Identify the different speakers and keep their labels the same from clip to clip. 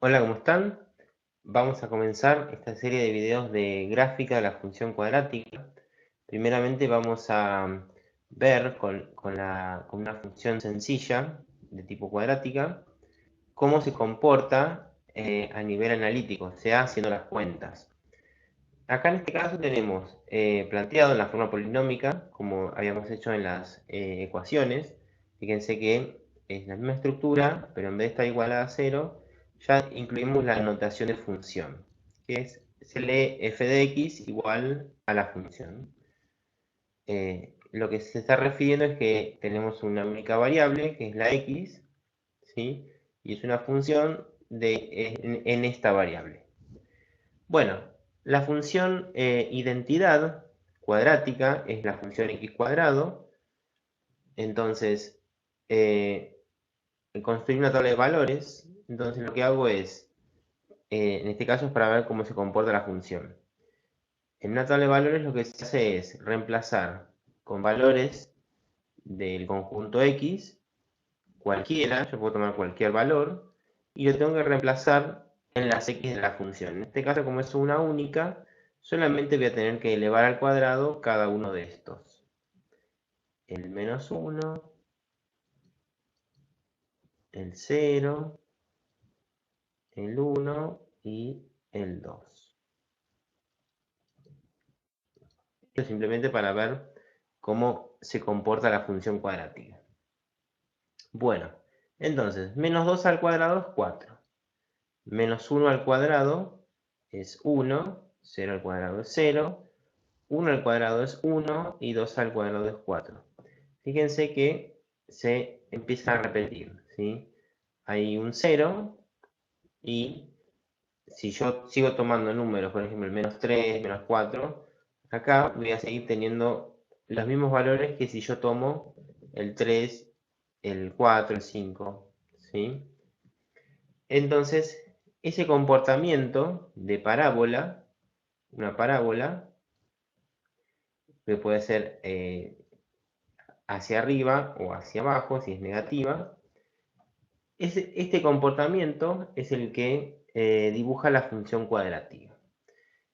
Speaker 1: Hola, ¿cómo están? Vamos a comenzar esta serie de videos de gráfica de la función cuadrática. Primeramente vamos a ver con una función sencilla de tipo cuadrática cómo se comporta a nivel analítico, o sea, haciendo las cuentas. Acá en este caso tenemos planteado en la forma polinómica, como habíamos hecho en las ecuaciones. Fíjense que es la misma estructura, pero en vez de estar igualada a cero, ya incluimos la notación de función, que se lee f de x igual a la función. Lo que se está refiriendo es que tenemos una única variable, que es la x, ¿sí? Y es una función en esta variable. Bueno, la función identidad cuadrática es la función x cuadrado. Entonces, eh, construir una tabla de valores. Entonces, lo que hago es, en este caso es para ver cómo se comporta la función. En una tabla de valores lo que se hace es reemplazar con valores del conjunto x, cualquiera, yo puedo tomar cualquier valor, y lo tengo que reemplazar en las x de la función. En este caso, como es una única, solamente voy a tener que elevar al cuadrado cada uno de estos. El menos 1, el 0, el 1 y el 2. Esto es simplemente para ver cómo se comporta la función cuadrática. Bueno, entonces, menos 2 al cuadrado es 4. Menos 1 al cuadrado es 1, 0 al cuadrado es 0, 1 al cuadrado es 1 y 2 al cuadrado es 4. Fíjense que se empieza a repetir, ¿sí? Hay un 0 y si yo sigo tomando números, por ejemplo, el menos 3, menos 4, acá voy a seguir teniendo los mismos valores que si yo tomo el 3, el 4, el 5, ¿sí? Entonces, ese comportamiento de parábola, una parábola, que puede ser hacia arriba o hacia abajo, si es negativa, este comportamiento es el que dibuja la función cuadrática.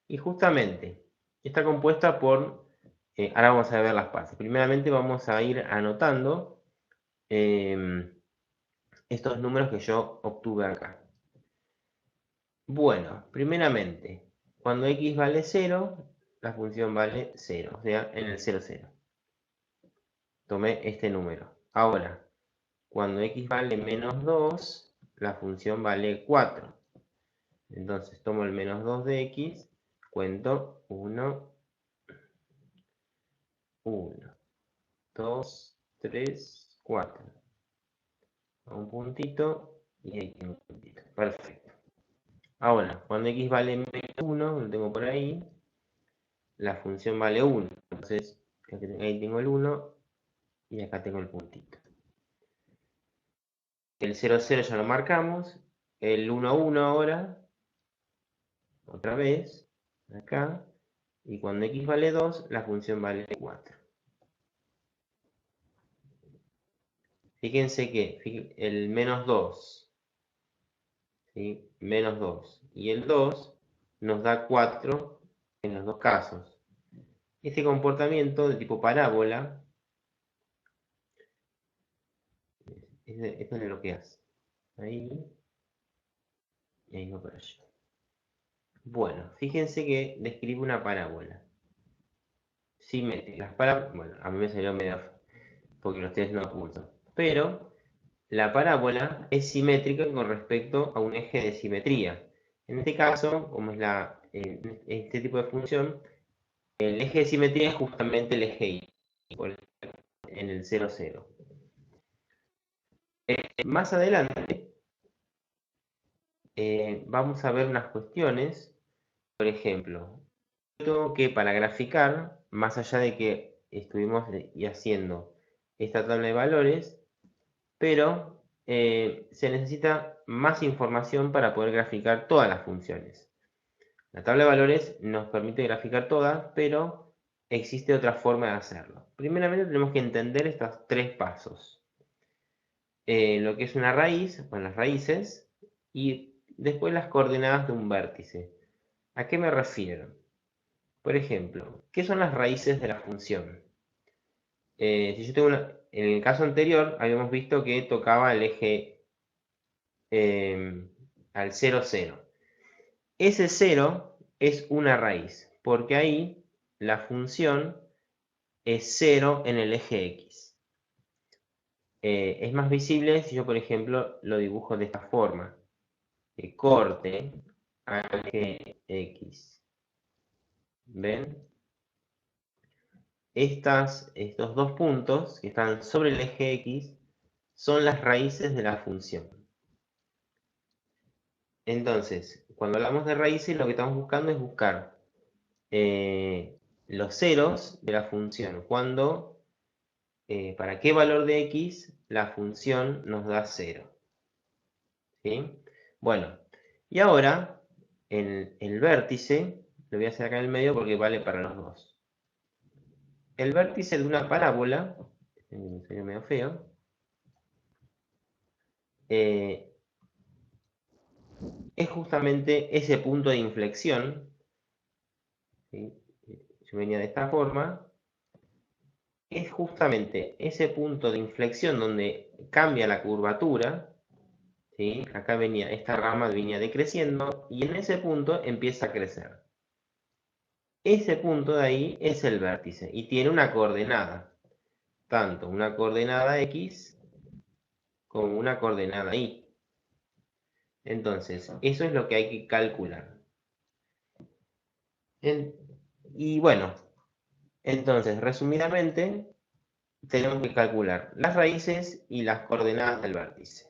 Speaker 1: Y justamente está compuesta por, ahora vamos a ver las partes. Primeramente vamos a ir anotando estos números que yo obtuve acá. Bueno, primeramente, cuando x vale 0, la función vale 0, o sea, en el 0, 0. Tomé este número. Ahora, cuando x vale menos 2, la función vale 4. Entonces tomo el menos 2 de x, cuento 1, 1, 2, 3, 4. Un puntito y ahí tengo un puntito. Perfecto. Ahora, cuando x vale menos 1, lo tengo por ahí, la función vale 1. Entonces, ahí tengo el 1 y acá tengo el puntito. El 0, 0 ya lo marcamos. El 1, 1 ahora, otra vez, acá. Y cuando x vale 2, la función vale 4. Fíjense que el menos 2, ¿sí? Menos 2 y el 2 nos da 4 en los dos casos. Este comportamiento de tipo parábola, esto es lo que hace. Ahí y ahí va para allá. Bueno, fíjense que describe una parábola simétrica. Bueno, a mí me salió medio porque los test no oculto. Pero la parábola es simétrica con respecto a un eje de simetría. En este caso, como es este tipo de función, el eje de simetría es justamente el eje Y, en el 0, 0. Más adelante vamos a ver unas cuestiones. Por ejemplo, tengo que para graficar, más allá de que estuvimos haciendo esta tabla de valores, pero se necesita más información para poder graficar todas las funciones. La tabla de valores nos permite graficar todas, pero existe otra forma de hacerlo. Primeramente tenemos que entender estos tres pasos. Lo que es una raíz, bueno, las raíces, y después las coordenadas de un vértice. ¿A qué me refiero? Por ejemplo, ¿qué son las raíces de la función? Si yo tengo en el caso anterior habíamos visto que tocaba el eje al 0, 0. Ese 0 es una raíz, porque ahí la función es 0 en el eje X. Es más visible si yo, por ejemplo, lo dibujo de esta forma. Corte al eje X. ¿Ven? Estos dos puntos que están sobre el eje X son las raíces de la función. Entonces, cuando hablamos de raíces, lo que estamos buscando es buscar los ceros de la función. ¿Para qué valor de x la función nos da 0? ¿Sí? Bueno, y ahora, en el vértice, lo voy a hacer acá en el medio porque vale para los dos. El vértice de una parábola, sería medio feo, es justamente ese punto de inflexión. ¿Sí? Yo venía de esta forma. Es justamente ese punto de inflexión donde cambia la curvatura. ¿Sí? Acá venía, esta rama venía decreciendo y en ese punto empieza a crecer. Ese punto de ahí es el vértice y tiene una coordenada. Tanto una coordenada X como una coordenada Y. Entonces, eso es lo que hay que calcular. Y bueno, entonces, resumidamente, tenemos que calcular las raíces y las coordenadas del vértice.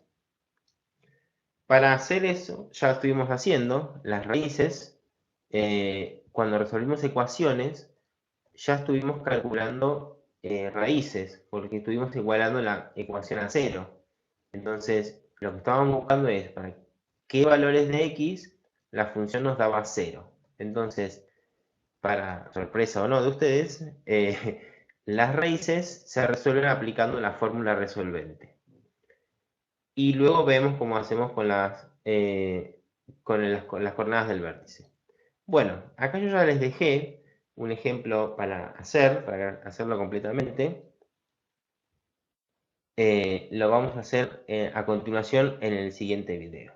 Speaker 1: Para hacer eso, ya estuvimos haciendo las raíces. Cuando resolvimos ecuaciones, ya estuvimos calculando raíces, porque estuvimos igualando la ecuación a 0. Entonces, lo que estábamos buscando es para qué valores de x la función nos daba 0. Entonces, para sorpresa o no de ustedes, las raíces se resuelven aplicando la fórmula resolvente. Y luego vemos cómo hacemos con las coordenadas del vértice. Bueno, acá yo ya les dejé un ejemplo para hacerlo completamente. Lo vamos a hacer a continuación en el siguiente video.